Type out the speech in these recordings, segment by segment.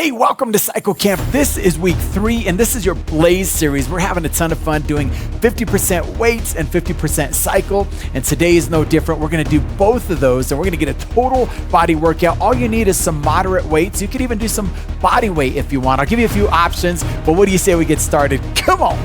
Hey, welcome to Cycle Camp. This is week 3, and this is your Blaze series. We're having a ton of fun doing 50% weights and 50% cycle, and today is no different. We're gonna do both of those, and we're gonna get a total body workout. All you need is some moderate weights. You could even do some body weight if you want. I'll give you a few options, but what do you say we get started? Come on.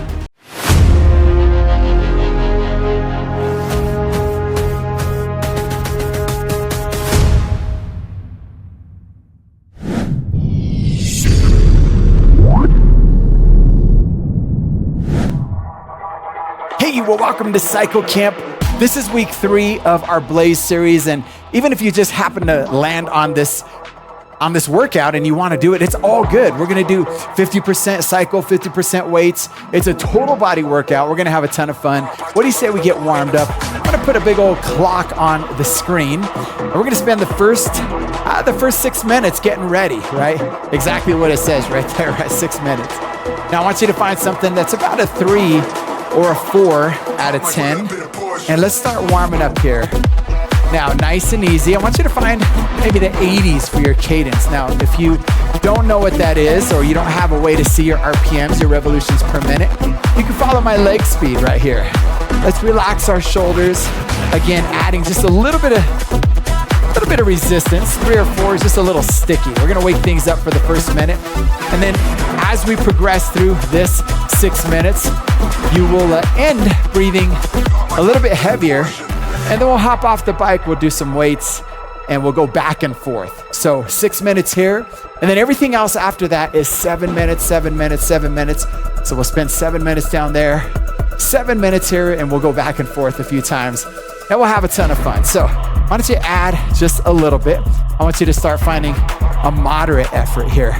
Hey, well, welcome to Cycle Camp. This is week 3 of our Blaze series, and even if you just happen to land on this workout and you want to do it, it's all good. We're going to do 50% cycle, 50% weights. It's a total body workout. We're going to have a ton of fun. What do you say we get warmed up? I'm going to put a big old clock on the screen, and we're going to spend the first 6 minutes getting ready, right? Exactly what it says right there, right? 6 minutes. Now, I want you to find something that's about a 3 or a 4 out of 10. And let's start warming up here. Now, nice and easy. I want you to find maybe the 80s for your cadence. Now, if you don't know what that is, or you don't have a way to see your RPMs, your revolutions per minute, you can follow my leg speed right here. Let's relax our shoulders. Again, adding just a little bit of resistance. 3 or 4 is just a little sticky. We're gonna wake things up for the first minute. And then as we progress through this 6 minutes, you will end breathing a little bit heavier, and then we'll hop off the bike, we'll do some weights, and we'll go back and forth. So 6 minutes here, and then everything else after that is 7 minutes, 7 minutes, 7 minutes. So we'll spend 7 minutes down there, 7 minutes here, and we'll go back and forth a few times, and we'll have a ton of fun. So why don't you add just a little bit? I want you to start finding a moderate effort here.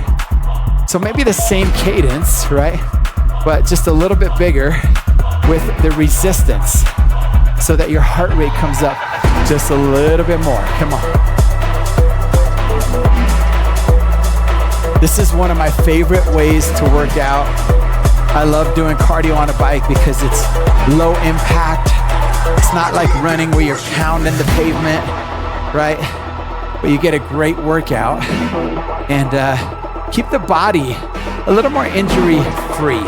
So maybe the same cadence, right? But just a little bit bigger with the resistance so that your heart rate comes up just a little bit more. Come on. This is one of my favorite ways to work out. I love doing cardio on a bike because it's low impact. It's not like running where you're pounding the pavement, right? But you get a great workout and keep the body a little more injury free.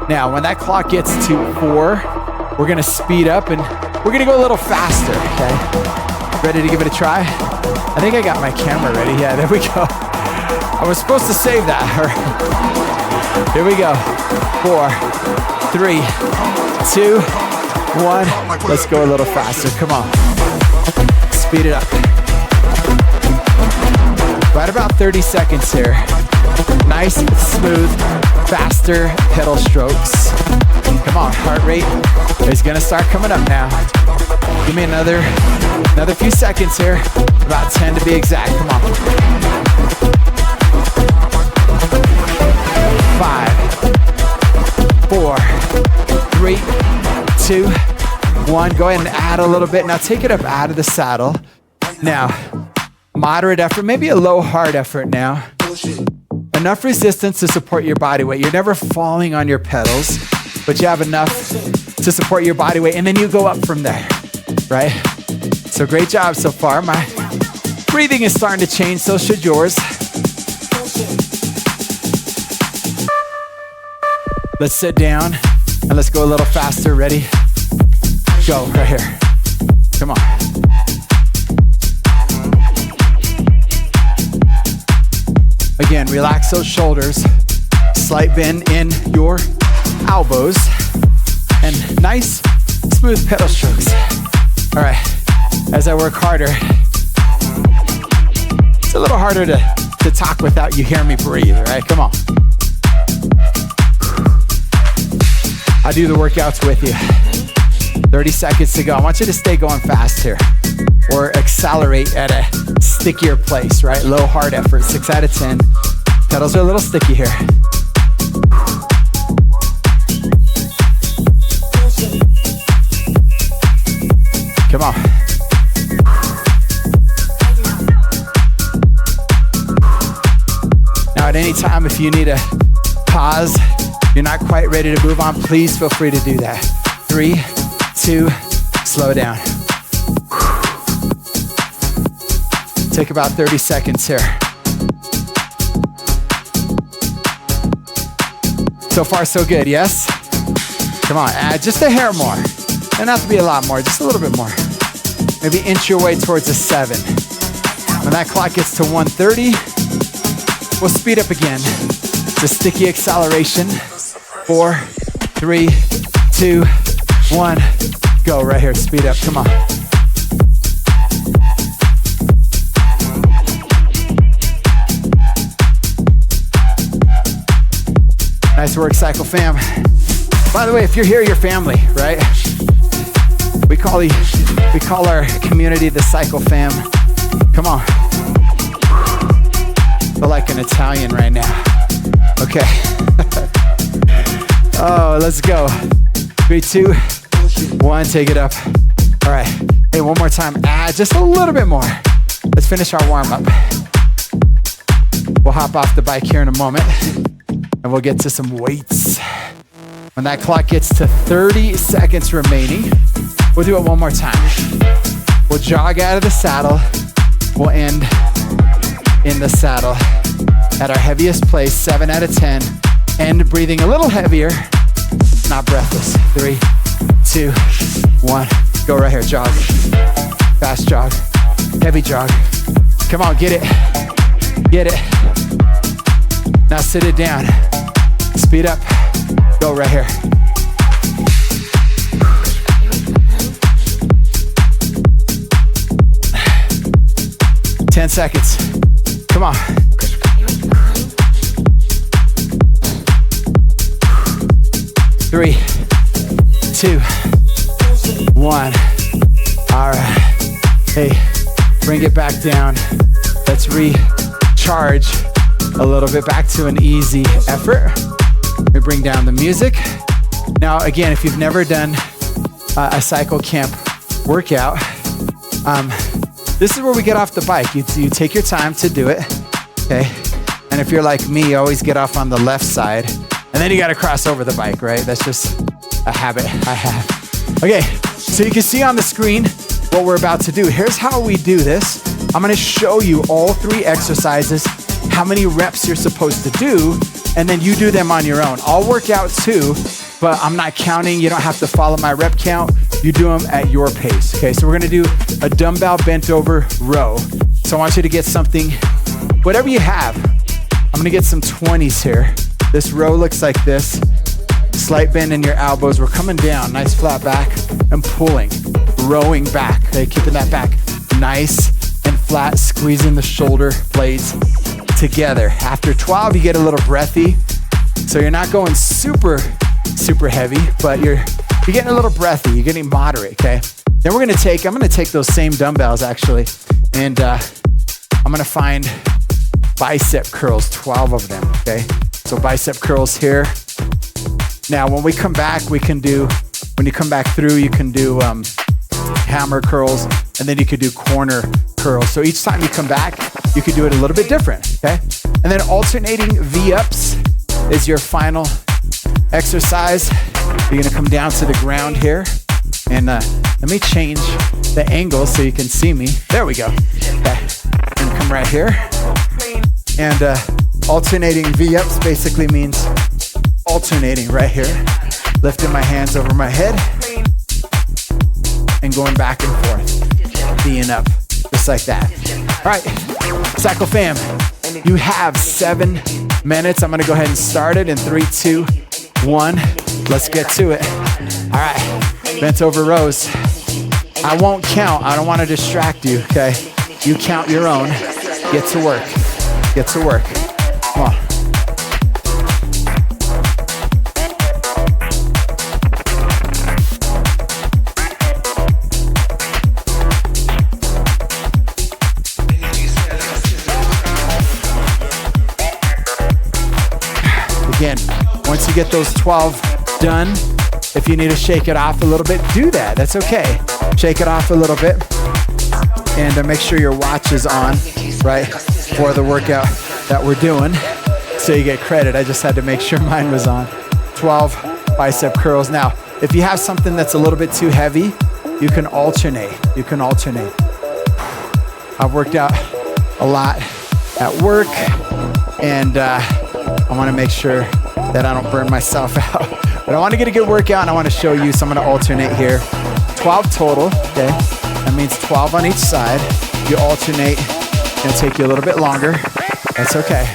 Now, when that clock gets to 4, we're gonna speed up and we're gonna go a little faster, okay? Ready to give it a try? I think I got my camera ready. Yeah, there we go. I was supposed to save that. Here we go. 4, 3, 2, 1. Let's go a little faster. Come on. Speed it up. Right about 30 seconds here. Nice, smooth, faster pedal strokes. Come on, heart rate is gonna start coming up now. Give me another few seconds here. About 10 to be exact. Come on. 5, 4, 3, 2, 1. Go ahead and add a little bit. Now take it up out of the saddle. Now, moderate effort, maybe a low hard effort now. Enough resistance to support your body weight. You're never falling on your pedals, but you have enough to support your body weight, and then you go up from there, right? So great job so far. My breathing is starting to change, so should yours. Let's sit down, and let's go a little faster. Ready? Go, right here. Come on. Again, relax those shoulders, slight bend in your elbows, and nice, smooth pedal strokes. All right, as I work harder, it's a little harder to talk without you hearing me breathe, all right? Come on. I'll do the workouts with you. 30 seconds to go. I want you to stay going fast here, or accelerate at a stickier place, right? Low hard effort, 6 out of 10. Pedals are a little sticky here. Come on. Now at any time, if you need a pause, you're not quite ready to move on, please feel free to do that. 3, 2, slow down. Take about 30 seconds here. So far, so good, yes? Come on, add just a hair more. Doesn't have to be a lot more, just a little bit more. Maybe inch your way towards a 7. When that clock gets to 130, we'll speed up again. It's a sticky acceleration. 4, 3, 2, 1. Go right here, speed up, come on. Nice work, Cycle Fam. By the way, if you're here, you're family, right? We call our community the Cycle Fam. Come on. Feel like an Italian right now. Okay. Oh, let's go. 3, 2, 1, take it up. All right. Hey, one more time. Add just a little bit more. Let's finish our warm up. We'll hop off the bike here in a moment and we'll get to some weights. When that clock gets to 30 seconds remaining, we'll do it one more time. We'll jog out of the saddle. We'll end in the saddle at our heaviest place, 7 out of 10. End breathing a little heavier, not breathless. 3, 2, 1. Go right here, jog. Fast jog, heavy jog. Come on, get it, get it. Now sit it down, speed up, go right here. 10 seconds. Come on. 3, 2, 1. All right. Hey, bring it back down. Let's recharge a little bit back to an easy effort. We bring down the music. Now, again, if you've never done a cycle camp workout, this is where we get off the bike. You take your time to do it, okay? And if you're like me, you always get off on the left side, and then you gotta cross over the bike, right? That's just a habit I have. Okay, so you can see on the screen what we're about to do. Here's how we do this. I'm gonna show you all 3 exercises, how many reps you're supposed to do, and then you do them on your own. I'll work out too, but I'm not counting. You don't have to follow my rep count. You do them at your pace, okay? So we're gonna do a dumbbell bent over row. So I want you to get something, whatever you have. I'm gonna get some 20s here. This row looks like this. Slight bend in your elbows. We're coming down, nice flat back, and pulling, rowing back, okay? Keeping that back nice and flat, squeezing the shoulder blades together. After 12, you get a little breathy. So you're not going super heavy, but you're getting a little breathy, you're getting moderate, okay? Then I'm gonna take those same dumbbells actually, and I'm gonna find bicep curls, 12 of them, okay? So bicep curls here. Now, when we come back, when you come back through, you can do hammer curls, and then you could do corner curls. So each time you come back, you could do it a little bit different, okay? And then alternating V-ups is your final exercise. You're gonna come down to the ground here, and let me change the angle so you can see me. There we go. Okay, and come right here. And alternating V-ups basically means alternating right here, lifting my hands over my head and going back and forth, being up, just like that. All right, Cycle Fam, you have 7 minutes. I'm gonna go ahead and start it in 3, 2, 1. Let's get to it. All right, bent over rows. I won't count. I don't want to distract you, okay? You count your own. Get to work. Get to work. Come on. Again, once you get those 12 done, if you need to shake it off a little bit, do that. That's okay. Shake it off a little bit, and make sure your watch is on, right, for the workout that we're doing, so you get credit. I just had to make sure mine was on. 12 bicep curls. Now, if you have something that's a little bit too heavy, you can alternate. You can alternate. I've worked out a lot at work, and I want to make sure that I don't burn myself out. But I want to get a good workout and I want to show you, so I'm going to alternate here. 12 total, okay? That means 12 on each side. You alternate, it'll take you a little bit longer. That's okay.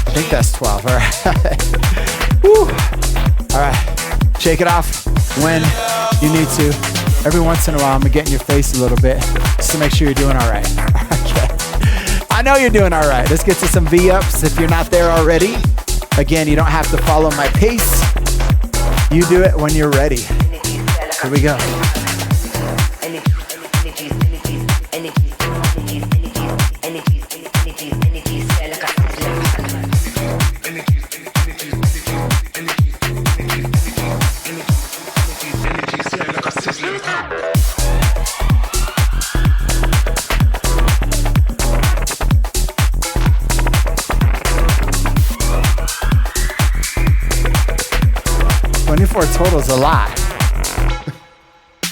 I think that's 12, all right. Woo. All right, shake it off when you need to. Every once in a while, I'm gonna get in your face a little bit just to make sure you're doing all right. Okay. I know you're doing all right. Let's get to some V-ups if you're not there already. Again, you don't have to follow my pace. You do it when you're ready. Here we go. Total is a lot.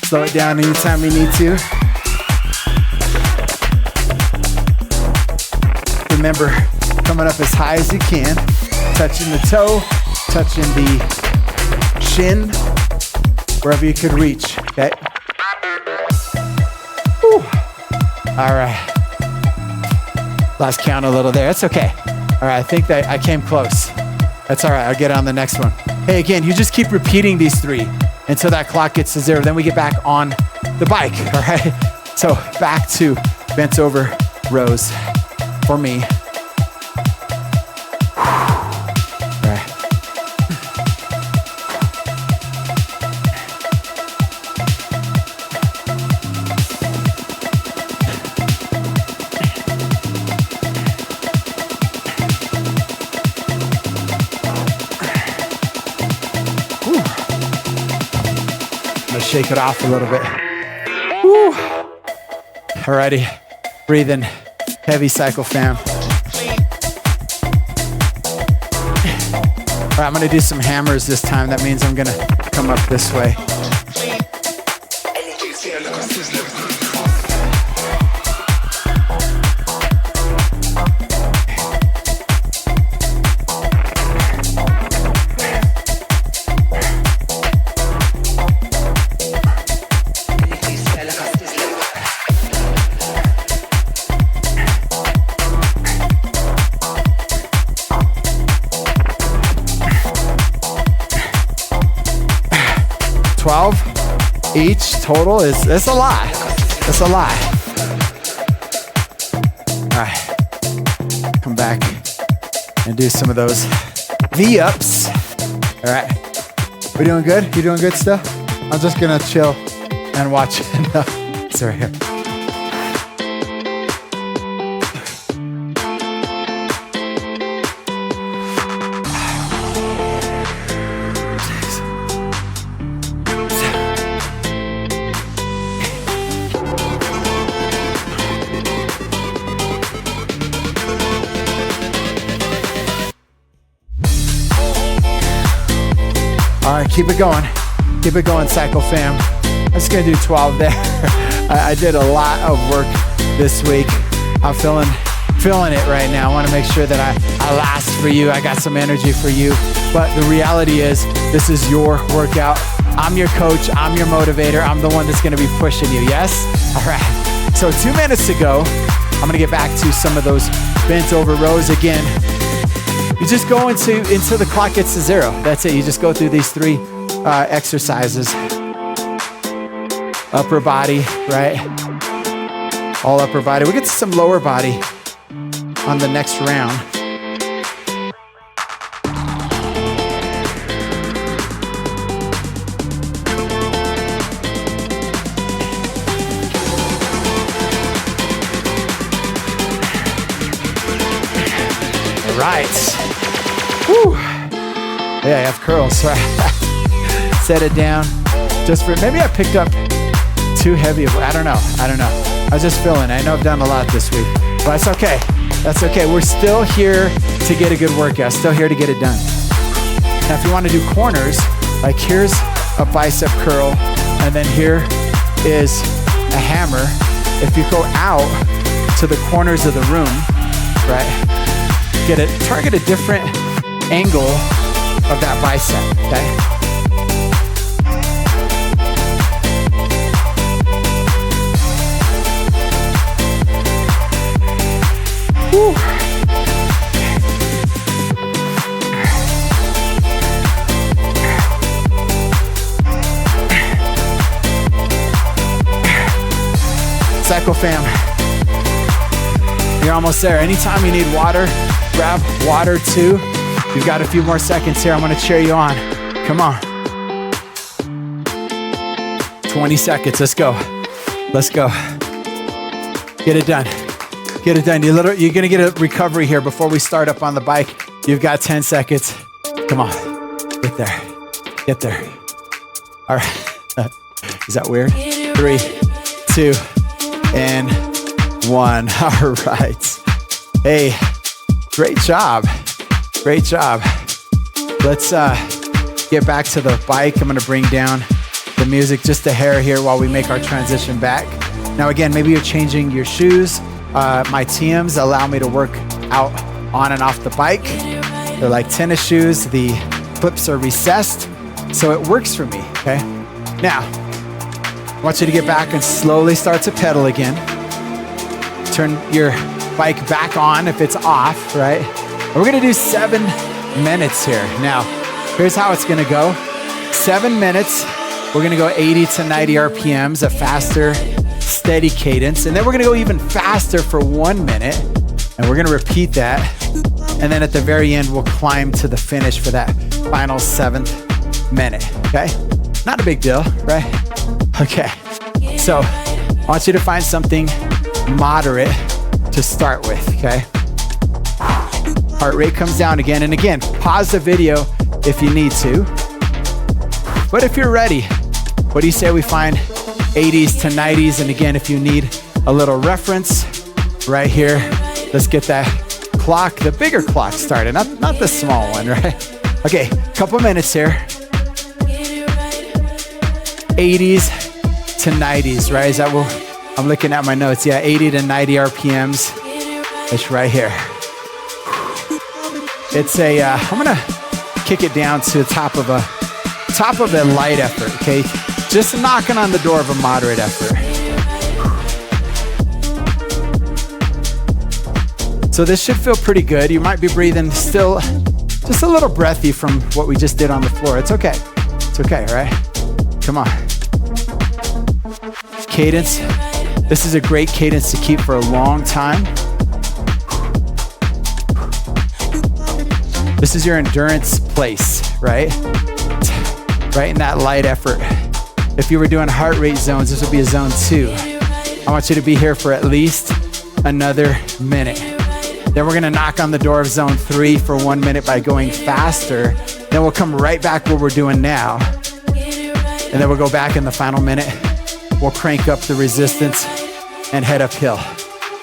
Slow it down anytime you need to. Remember, coming up as high as you can, touching the toe, touching the shin, wherever you could reach, okay? Whew. All right. Lost count a little there. That's okay. All right, I think that I came close. That's all right. I'll get on the next one. Hey, again, you just keep repeating these 3 until that clock gets to 0. Then we get back on the bike, all right? So back to bent over rows for me. All right. 'Whew. Let's shake it off a little bit. Woo. Alrighty, breathing, heavy cycle fam. All right, I'm gonna do some hammers this time. That means I'm gonna come up this way. Each total that's a lot. That's a lot. All right, come back and do some of those V-ups. All right, we doing good? You doing good stuff? I'm just gonna chill and watch. It's right here. All right, keep it going. Keep it going, Cycle Fam. I'm just gonna do 12 there. I did a lot of work this week. I'm feeling it right now. I wanna make sure that I last for you. I got some energy for you. But the reality is, this is your workout. I'm your coach, I'm your motivator. I'm the one that's gonna be pushing you, yes? All right, so 2 minutes to go. I'm gonna get back to some of those bent over rows again. You just go until the clock gets to 0. That's it. You just go through these 3 exercises. Upper body, right? All upper body. We'll get to some lower body on the next round. All right. Whew. Yeah, I have curls, right? Set it down. Just for, maybe I picked up too heavy of, I don't know. I was just feeling, I know I've done a lot this week, but that's okay. That's okay. We're still here to get a good workout, still here to get it done. Now, if you want to do corners, like here's a bicep curl, and then here is a hammer, if you go out to the corners of the room, right, target a different angle of that bicep, okay? Woo. Cycle fam, you're almost there. Anytime you need water, grab water too. You've got a few more seconds here. I'm gonna cheer you on. Come on. 20 seconds, let's go. Let's go. Get it done. Get it done. You're gonna get a recovery here before we start up on the bike. You've got 10 seconds. Come on, get there, get there. All right, is that weird? 3, 2, and 1. All right. Hey, great job. Great job. Let's get back to the bike. I'm gonna bring down the music just a hair here while we make our transition back. Now again, maybe you're changing your shoes. My TMs allow me to work out on and off the bike. They're like tennis shoes. The clips are recessed, so it works for me, okay? Now, I want you to get back and slowly start to pedal again. Turn your bike back on if it's off, right? And we're gonna do 7 minutes here. Now, here's how it's gonna go. 7 minutes, we're gonna go 80 to 90 RPMs, a faster, steady cadence. And then we're gonna go even faster for 1 minute. And we're gonna repeat that. And then at the very end, we'll climb to the finish for that final 7th minute, okay? Not a big deal, right? Okay, so I want you to find something moderate to start with, okay? Heart rate comes down again and again. Pause the video if you need to. But if you're ready, what do you say we find 80s to 90s? And again, if you need a little reference right here, let's get that clock, the bigger clock started, not the small one, right? Okay, couple minutes here. 80s to 90s, right? Is that what I'm looking at my notes? Yeah, 80 to 90 RPMs. It's right here. It's I'm gonna kick it down to the top of a light effort, okay? Just knocking on the door of a moderate effort. So this should feel pretty good. You might be breathing still just a little breathy from what we just did on the floor. It's okay. It's okay, all right? Come on. Cadence. This is a great cadence to keep for a long time. This is your endurance place, right? Right in that light effort. If you were doing heart rate zones, this would be a zone 2. I want you to be here for at least another minute. Then we're gonna knock on the door of zone 3 for 1 minute by going faster. Then we'll come right back where we're doing now. And then we'll go back in the final minute. We'll crank up the resistance and head uphill.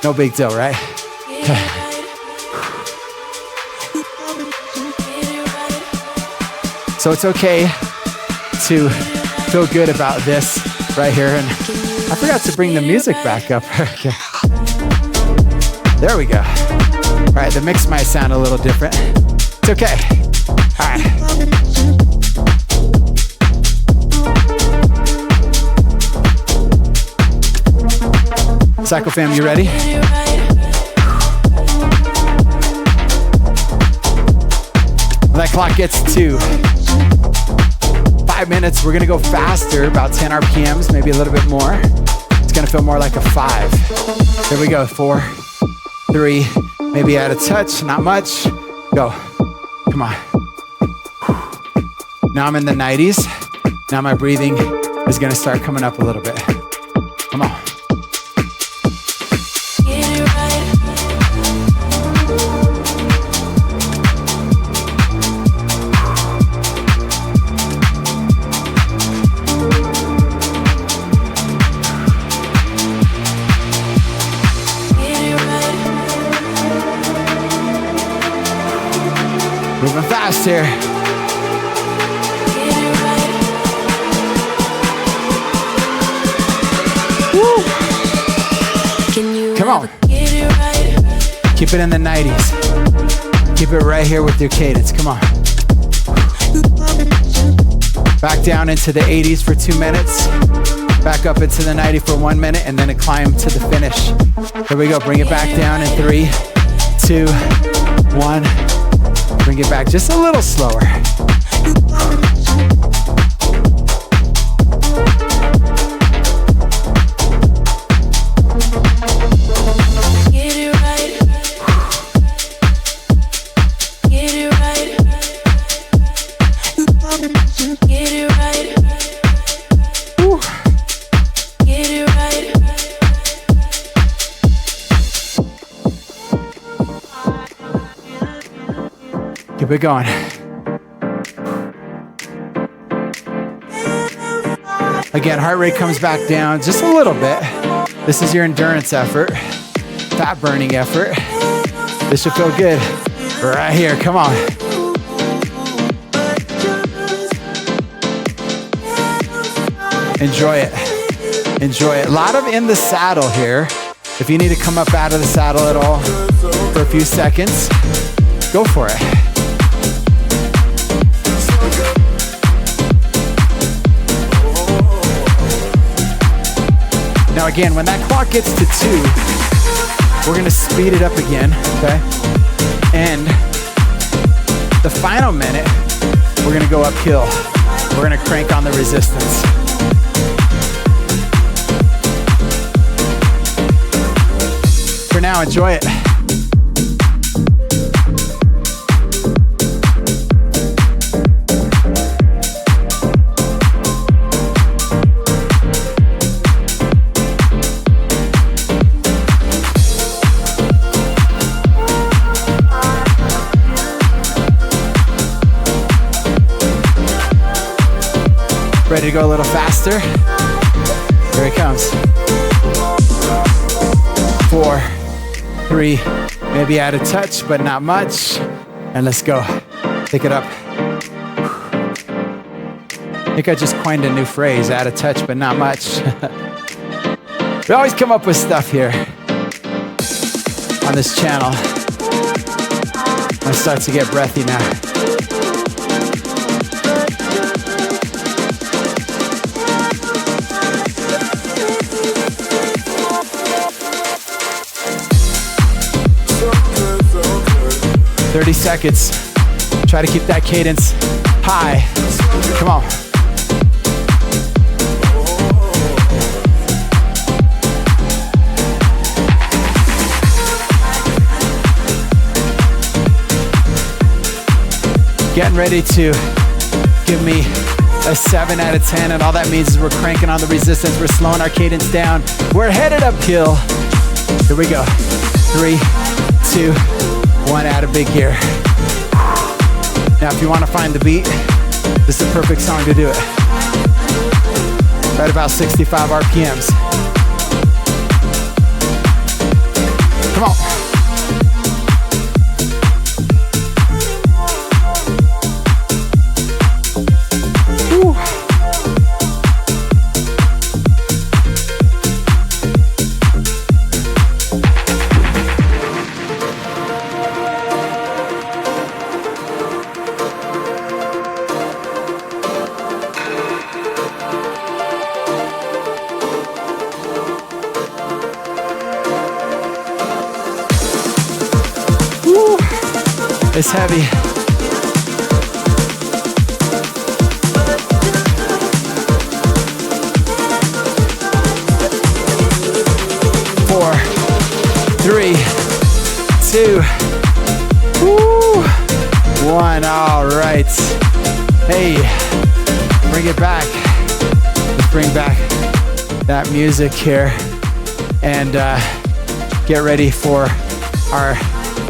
No big deal, right? So it's okay to feel good about this right here. And I forgot to bring the music back up. Okay. There we go. All right, the mix might sound a little different. It's okay. All right. Cycle fam, you ready? When that clock gets to 5 minutes, we're gonna go faster, about 10 RPMs, maybe a little bit more. It's gonna feel more like a 5. Here we go, 4, 3, maybe add a touch, not much. Go, come on. Now I'm in the 90s. Now my breathing is gonna start coming up a little bit. Come on. Moving fast here. Woo. Come on. Keep it in the 90s. Keep it right here with your cadence. Come on. Back down into the 80s for 2 minutes. Back up into the 90 for 1 minute, and then a climb to the finish. Here we go. Bring it back down in 3, 2, 1. Bring it back just a little slower. Keep it going. Again, heart rate comes back down just a little bit. This is your endurance effort, fat burning effort. This should feel good right here. Come on. Enjoy it. Enjoy it. A lot of in the saddle here. If you need to come up out of the saddle at all for a few seconds, go for it. Now again, when that clock gets to 2, we're gonna speed it up again, okay? And the final minute, we're gonna go uphill. We're gonna crank on the resistance. For now, enjoy it. Ready to go a little faster? Here it comes. 4, 3, maybe add a touch, but not much. And let's go. Pick it up. I think I just coined a new phrase, add a touch, but not much. We always come up with stuff here on this channel. I start to get breathy now. "30 seconds. Try to keep that cadence high. Come on. Getting ready to give me a 7 out of 10, and all that means is we're cranking on the resistance. We're slowing our cadence down. We're headed uphill. Here we go. 3, 2, 1, add a big gear. Now, if you want to find the beat, this is a perfect song to do it. Right about 65 RPMs. Come on. Woo. It's heavy. Four, 3, 2, 1. All right. Hey, bring it back. Let's bring back that music here and get ready for our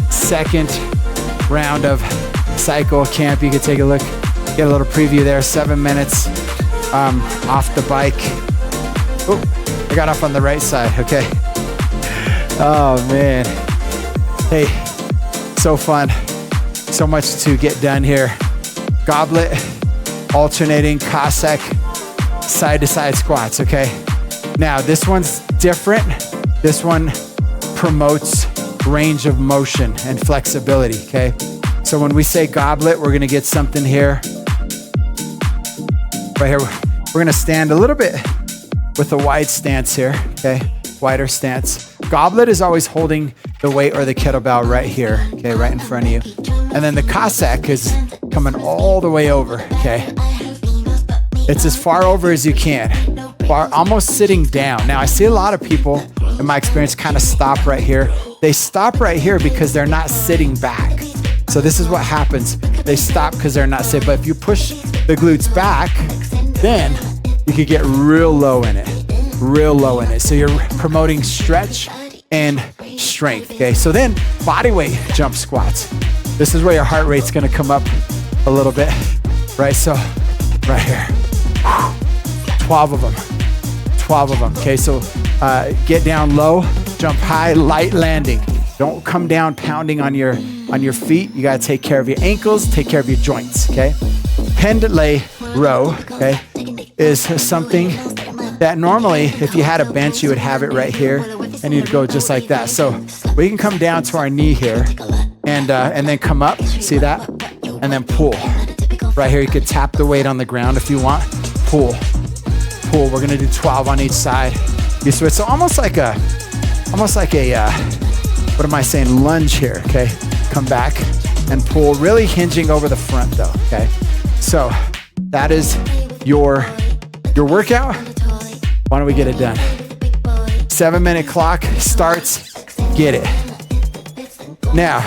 second round of cycle camp. You can take a look, get a little preview there. 7 minutes off the bike. Oh, I got off on the right side. Okay. Oh man. Hey, so fun. So much to get done here. Goblet, alternating Cossack, side to side squats. Okay. Now this one's different. This one promotes range of motion and flexibility, okay? So when we say goblet, we're gonna get something here. Right here, we're gonna stand a little bit with a wide stance here, okay? Wider stance. Goblet is always holding the weight or the kettlebell right here, okay, right in front of you. And then the Cossack is coming all the way over, okay? It's as far over as you can, almost sitting down. Now, I see a lot of people, in my experience, kind of stop right here. They stop right here because they're not sitting back. So this is what happens. They stop because they're not sitting. But if you push the glutes back, then you could get real low in it, real low in it. So you're promoting stretch and strength, okay? So then body weight jump squats. This is where your heart rate's gonna come up a little bit, right? So right here, 12 of them, 12 of them, okay? So get down low, jump high, light landing. Don't come down pounding on your feet. You gotta take care of your ankles, take care of your joints, okay? Pendlay row, okay, is something that normally, if you had a bench, you would have it right here, and you'd go just like that. So we can come down to our knee here, and then come up, see that? And then pull. Right here, you could tap the weight on the ground if you want. Pull, pull. We're gonna do 12 on each side. You switch, so almost like a, what am I saying, lunge here, okay? Come back and pull, really hinging over the front though, okay? So that is your workout. Why don't we get it done? 7-minute clock starts, get it. Now,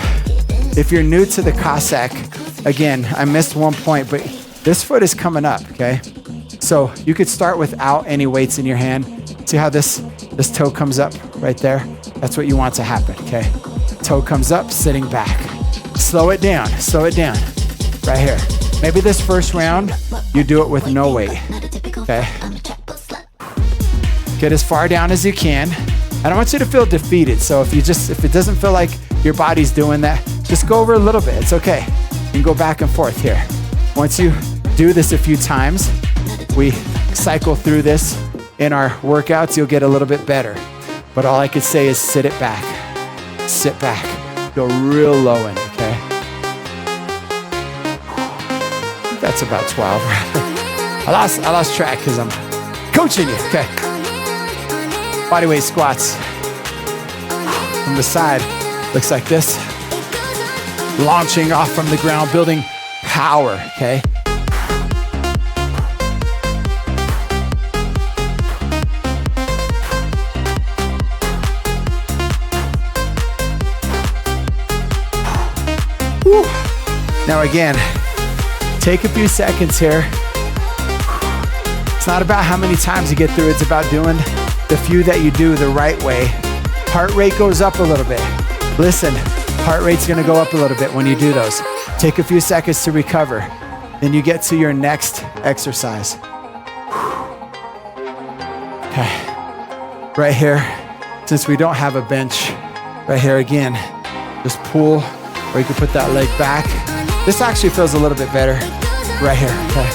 if you're new to the Cossack, again, I missed one point, but this foot is coming up, okay? So you could start without any weights in your hand. See how this toe comes up right there? That's what you want to happen, okay? Toe comes up, sitting back. Slow it down, right here. Maybe this first round, you do it with no weight, okay? Get as far down as you can. I don't want you to feel defeated. So if it doesn't feel like your body's doing that, just go over a little bit. It's okay. You can go back and forth here. Once you do this a few times, we cycle through this in our workouts, you'll get a little bit better. But all I could say is sit it back. Sit back. Go real low in, okay? That's about 12. I lost track because I'm coaching you, okay? Bodyweight squats. From the side, looks like this. Launching off from the ground, building power, okay? Woo. Now again, take a few seconds here. It's not about how many times you get through, it's about doing the few that you do the right way. Heart rate goes up a little bit. Listen, heart rate's gonna go up a little bit when you do those. Take a few seconds to recover. Then you get to your next exercise. Okay, right here, since we don't have a bench, right here again, just pull, or you can put that leg back. This actually feels a little bit better right here, okay?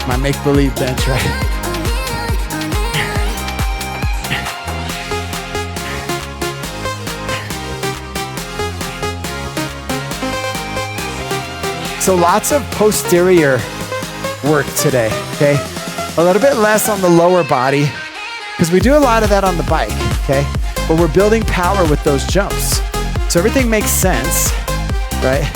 My make-believe bench, right? So lots of posterior work today, okay? A little bit less on the lower body, because we do a lot of that on the bike, okay? But we're building power with those jumps. So everything makes sense, right?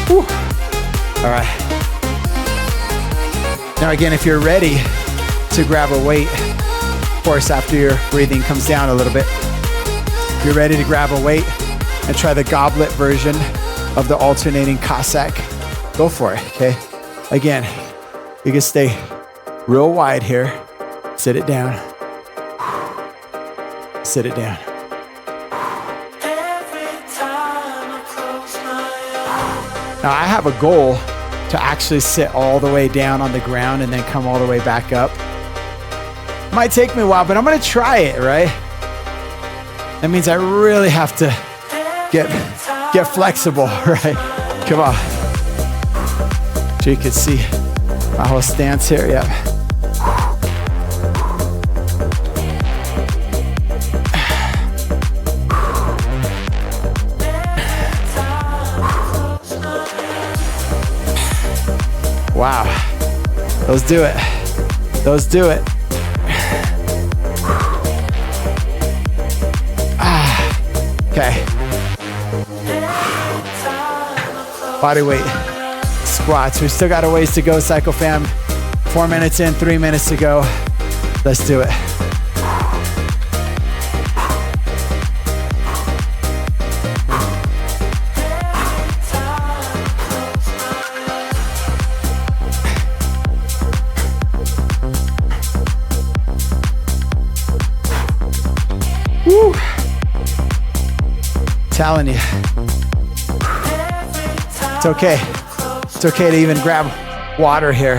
Whew. All right. Now again, if you're ready to grab a weight, of course, after your breathing comes down a little bit, if you're ready to grab a weight and try the goblet version of the alternating Cossack, go for it, okay? Again, you can stay real wide here. Sit it down. Sit it down. Now I have a goal to actually sit all the way down on the ground and then come all the way back up. Might take me a while, but I'm gonna try it, right? That means I really have to get flexible, right? Come on. So you can see my whole stance here, yeah. Wow, those do it. Those do it. Okay. Body weight squats. We've still got a ways to go, Cycle Fam. 4 minutes in, 3 minutes to go. Let's do it. Woo. Telling you. It's okay. It's okay to even grab water here.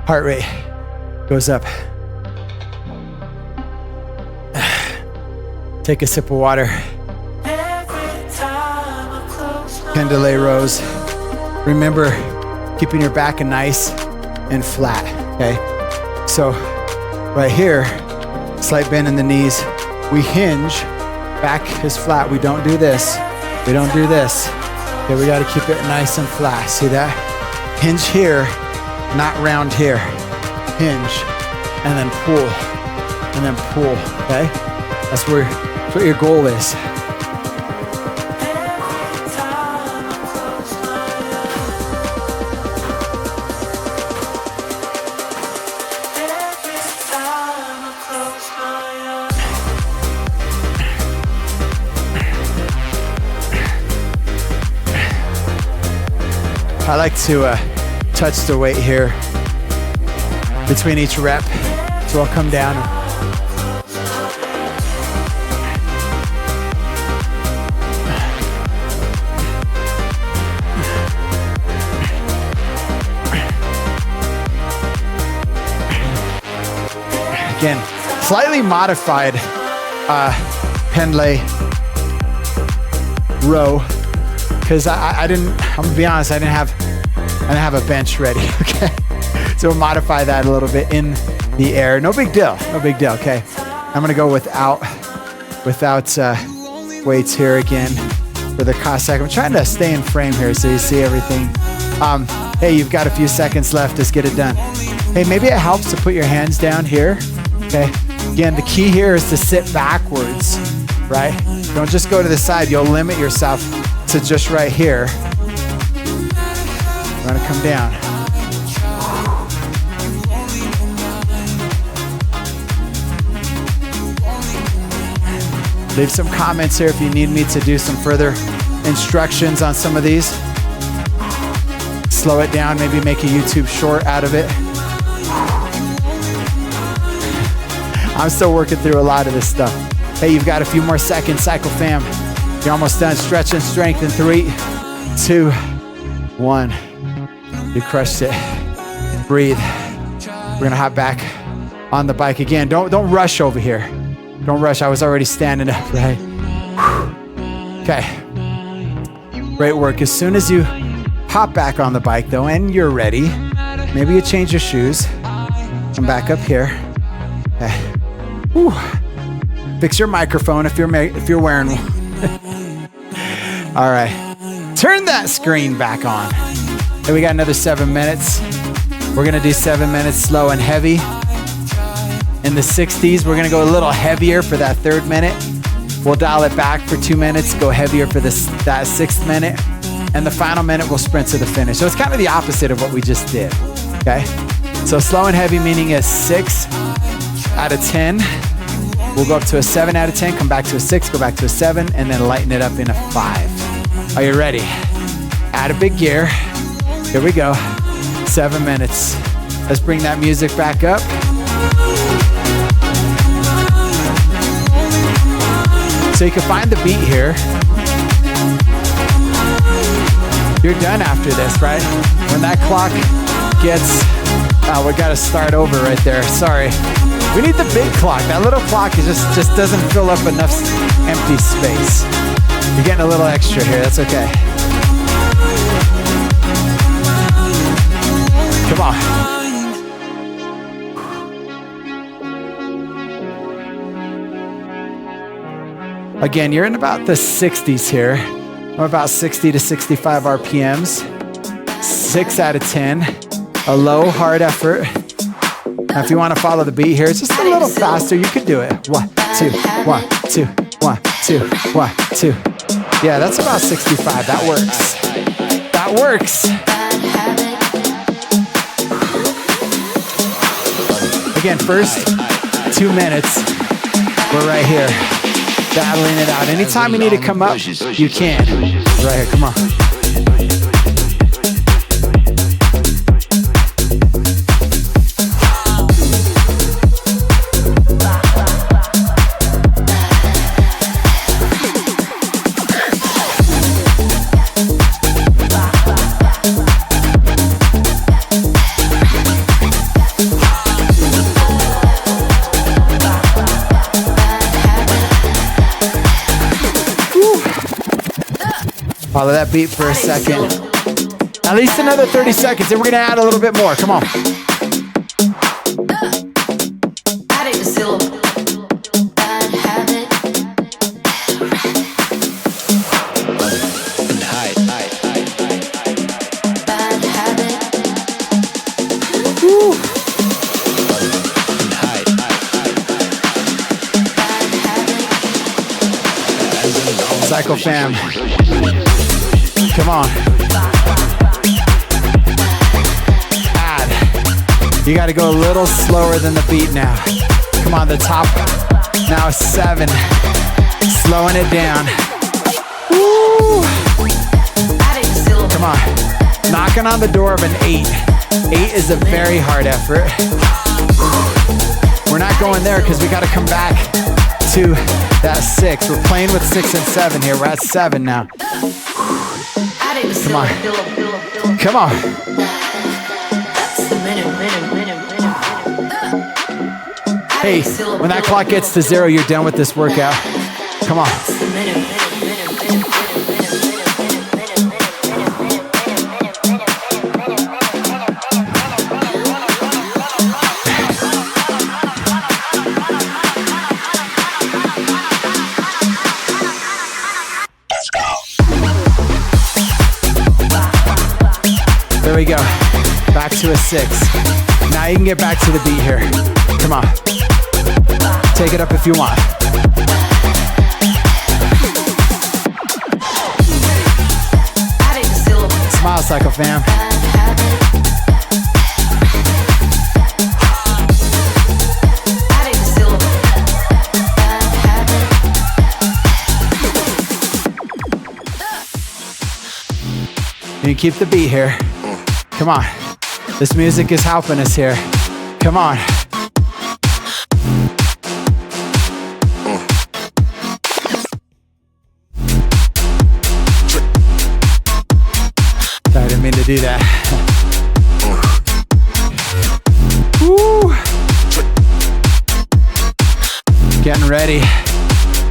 Heart rate goes up. Take a sip of water. Pendulum rows. Remember, keeping your back nice and flat, okay? So, right here, slight bend in the knees. We hinge, back is flat. We don't do this. We don't do this. Okay, we gotta keep it nice and flat. See that? Hinge here, not round here. Hinge, and then pull, okay? That's what your goal is. I like to touch the weight here between each rep. So I'll come down. Again, slightly modified pendlay row. Because I'm gonna be honest, I didn't have a bench ready, okay? So we'll modify that a little bit in the air. No big deal, okay? I'm gonna go without weights here again for the Cossack. I'm trying to stay in frame here so you see everything. Hey, you've got a few seconds left, let's get it done. Hey, maybe it helps to put your hands down here, okay? Again, the key here is to sit backwards, right? Don't just go to the side, you'll limit yourself to just right here. I'm gonna come down. Leave some comments here if you need me to do some further instructions on some of these. Slow it down, maybe make a YouTube short out of it. I'm still working through a lot of this stuff. Hey, you've got a few more seconds, Cycle Fam. You're almost done. Stretch and strength in 3, 2, 1. You crushed it. Breathe. We're gonna hop back on the bike again. Don't rush over here. Don't rush. I was already standing up, right? Okay. Great work. As soon as you hop back on the bike though, and you're ready, maybe you change your shoes. Come back up here. Okay. Whew. Fix your microphone if you're wearing one. All right, turn that screen back on. And we got another 7 minutes. We're gonna do 7 minutes slow and heavy. In the 60s, we're gonna go a little heavier for that 3rd minute. We'll dial it back for 2 minutes, go heavier for that 6th minute. And the final minute, we'll sprint to the finish. So it's kind of the opposite of what we just did, okay? So slow and heavy meaning a 6 out of 10. We'll go up to a 7 out of 10, come back to a 6, go back to a 7, and then lighten it up in a 5. Are you ready? Add a big gear. Here we go. 7 minutes. Let's bring that music back up. So you can find the beat here. you're done after this, right? When that clock gets, we gotta start over right there. Sorry. We need the big clock. That little clock just doesn't fill up enough empty space. You're getting a little extra here. That's okay. Come on. Again, you're in about the 60s here. I'm about 60 to 65 RPMs. 6 out of 10. A low, hard effort. Now, if you want to follow the beat here, it's just a little faster. You can do it. 1, 2, 1, 2, 1, 2, 1, 2. Yeah, that's about 65. That works. That works. Again, first 2 minutes, we're right here, battling it out. Anytime you need to come up, you can. Right here, come on. Follow that beat for a second. At least another 30 seconds, and we're gonna add a little bit more. Come on. Cycle fam. Come on. Add. You got to go a little slower than the beat now. Come on, the top. Now 7. Slowing it down. Woo. Come on. Knocking on the door of an 8. 8 is a very hard effort. We're not going there because we got to come back to that 6. We're playing with 6 and 7 here. We're at 7 now. Come on. Come on. Hey, when that clock gets to 0, you're done with this workout. Come on. There we go. Back to a 6. Now you can get back to the beat here. Come on. Take it up if you want. Smile, Cycle fam. You keep the beat here. Come on. This music is helping us here. Come on. I didn't mean to do that. Woo. Getting ready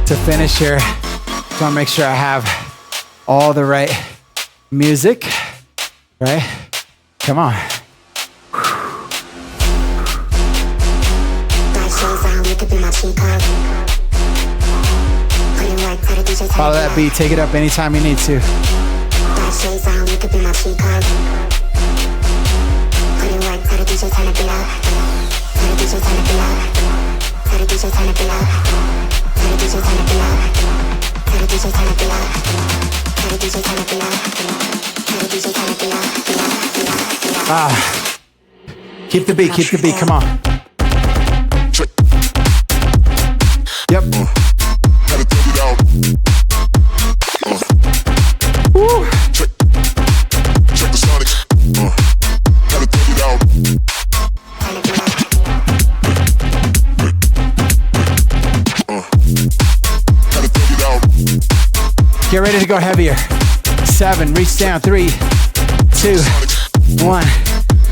to finish here. Just want to make sure I have all the right music, right? Come on. Follow that beat, take it up anytime you need to. Keep the beat, come on. Yep. Woo. Get ready to go heavier. 7, reach down, 3, 2, 1,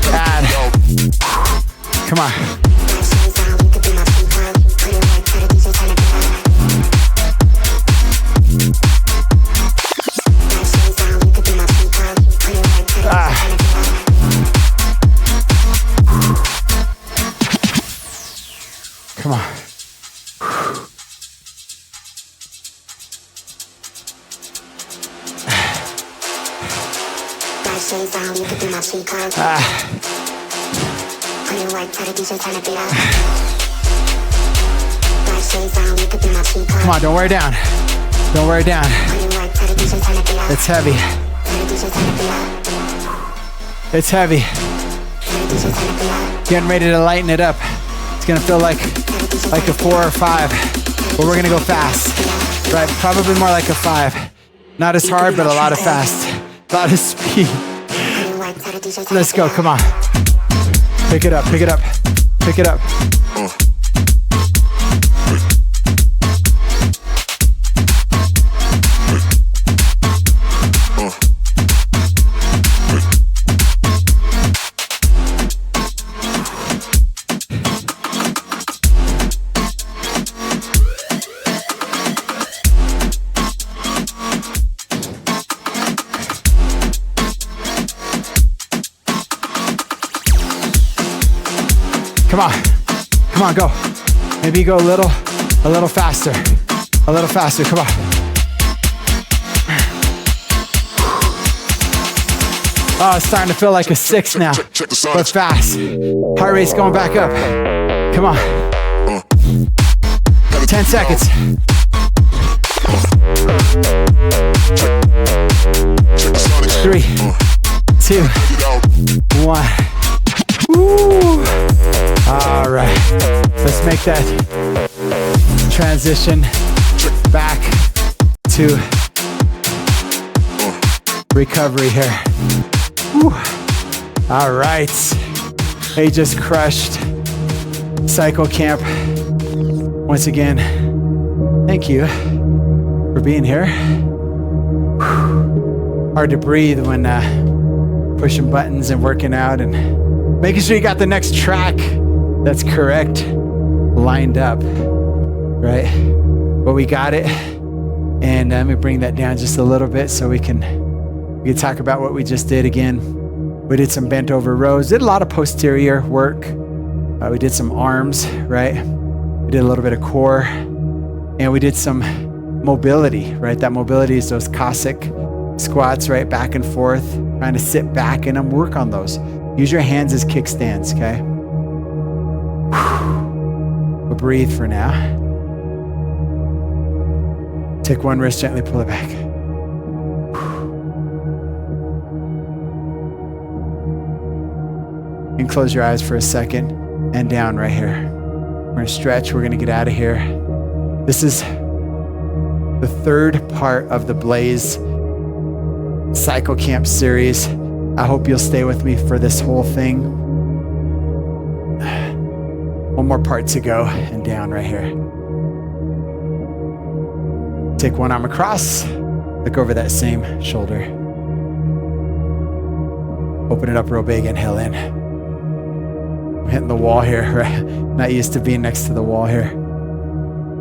add. Come on. Come on. Come on, don't wear it down. Don't wear it down. It's heavy. It's heavy. Getting ready to lighten it up. It's gonna feel like a 4 or 5, but we're gonna go fast. Right, probably more like a 5. Not as hard, but a lot of fast. A lot of speed. Let's go, come on. Pick it up, pick it up, pick it up. Come on, come on, go. Maybe go a little faster, a little faster, come on. Oh, it's starting to feel like a 6 now, but fast. Heart rate's going back up. Come on. 10 seconds. Three, 2, 1. Woo! All right, let's make that transition back to recovery here. Woo. All right, they just crushed Cycle Camp. Once again, thank you for being here. Whew. Hard to breathe when pushing buttons and working out and making sure you got the next track that's correct lined up, right? But we got it. And let me bring that down just a little bit so we can talk about what we just did again. We did some bent over rows, did a lot of posterior work. We did some arms, right? We did a little bit of core, and we did some mobility, right? That mobility is those Cossack squats, right? Back and forth, trying to sit back in them, work on those. Use your hands as kickstands, okay? We'll breathe for now. Take one wrist, gently pull it back. And close your eyes for a second and down right here. We're gonna stretch, we're gonna get out of here. This is the third part of the Blaze Cycle Camp series. I hope you'll stay with me for this whole thing. One more part to go and down right here. Take one arm across, look over that same shoulder. Open it up real big, inhale in. I'm hitting the wall here, right? Not used to being next to the wall here.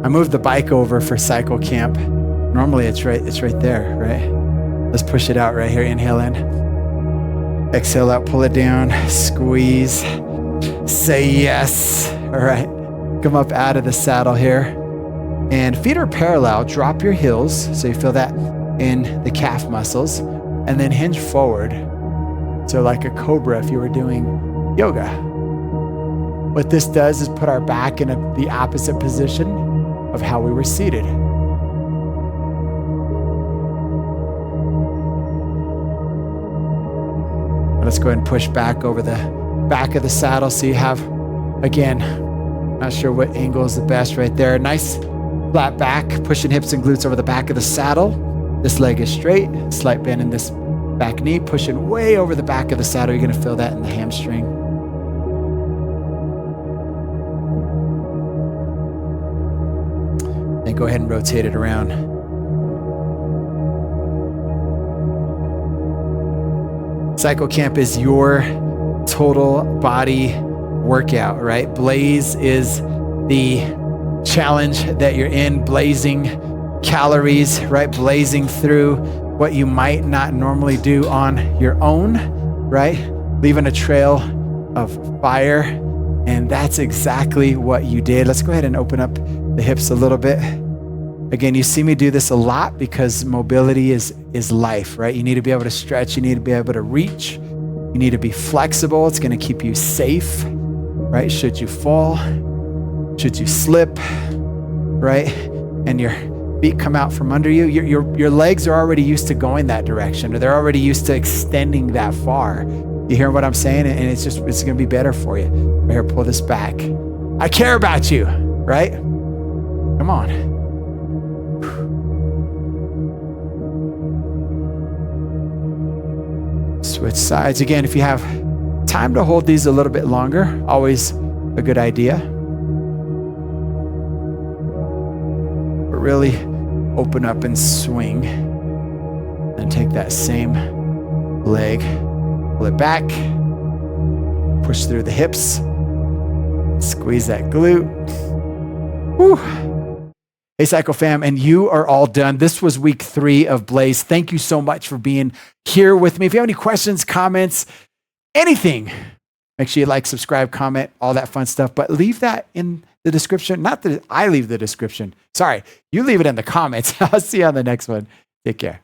I moved the bike over for Cycle Camp. Normally it's right there, right? Let's push it out right here, inhale in. Exhale out, pull it down, squeeze, say yes. All right, come up out of the saddle here. And feet are parallel, drop your heels so you feel that in the calf muscles, and then hinge forward. So like a cobra if you were doing yoga. What this does is put our back in the opposite position of how we were seated. Let's go ahead and push back over the back of the saddle so you have, again, not sure what angle is the best right there. Nice flat back, pushing hips and glutes over the back of the saddle. This leg is straight, slight bend in this back knee, pushing way over the back of the saddle. You're gonna feel that in the hamstring. Then go ahead and rotate it around. Cycle Camp is your total body workout, right? Blaze is the challenge that you're in, blazing calories, right? Blazing through what you might not normally do on your own, right? Leaving a trail of fire. And that's exactly what you did. Let's go ahead and open up the hips a little bit. Again, you see me do this a lot because mobility is life, right? You need to be able to stretch. You need to be able to reach. You need to be flexible. It's going to keep you safe, right? Should you fall, should you slip, right? And your feet come out from under you, your legs are already used to going that direction, or they're already used to extending that far. You hear what I'm saying? And it's going to be better for you. Right here, pull this back. I care about you, right? Come on. Switch sides. Again, if you have time to hold these a little bit longer, always a good idea. But really open up and swing. And take that same leg, pull it back, push through the hips, squeeze that glute. Whew. Hey, Cycle Fam, and you are all done. This was week 3 of Blaze. Thank you so much for being here with me. If you have any questions, comments, anything, make sure you like, subscribe, comment, all that fun stuff. But leave that in the description. Not that I leave the description. Sorry, you leave it in the comments. I'll see you on the next one. Take care.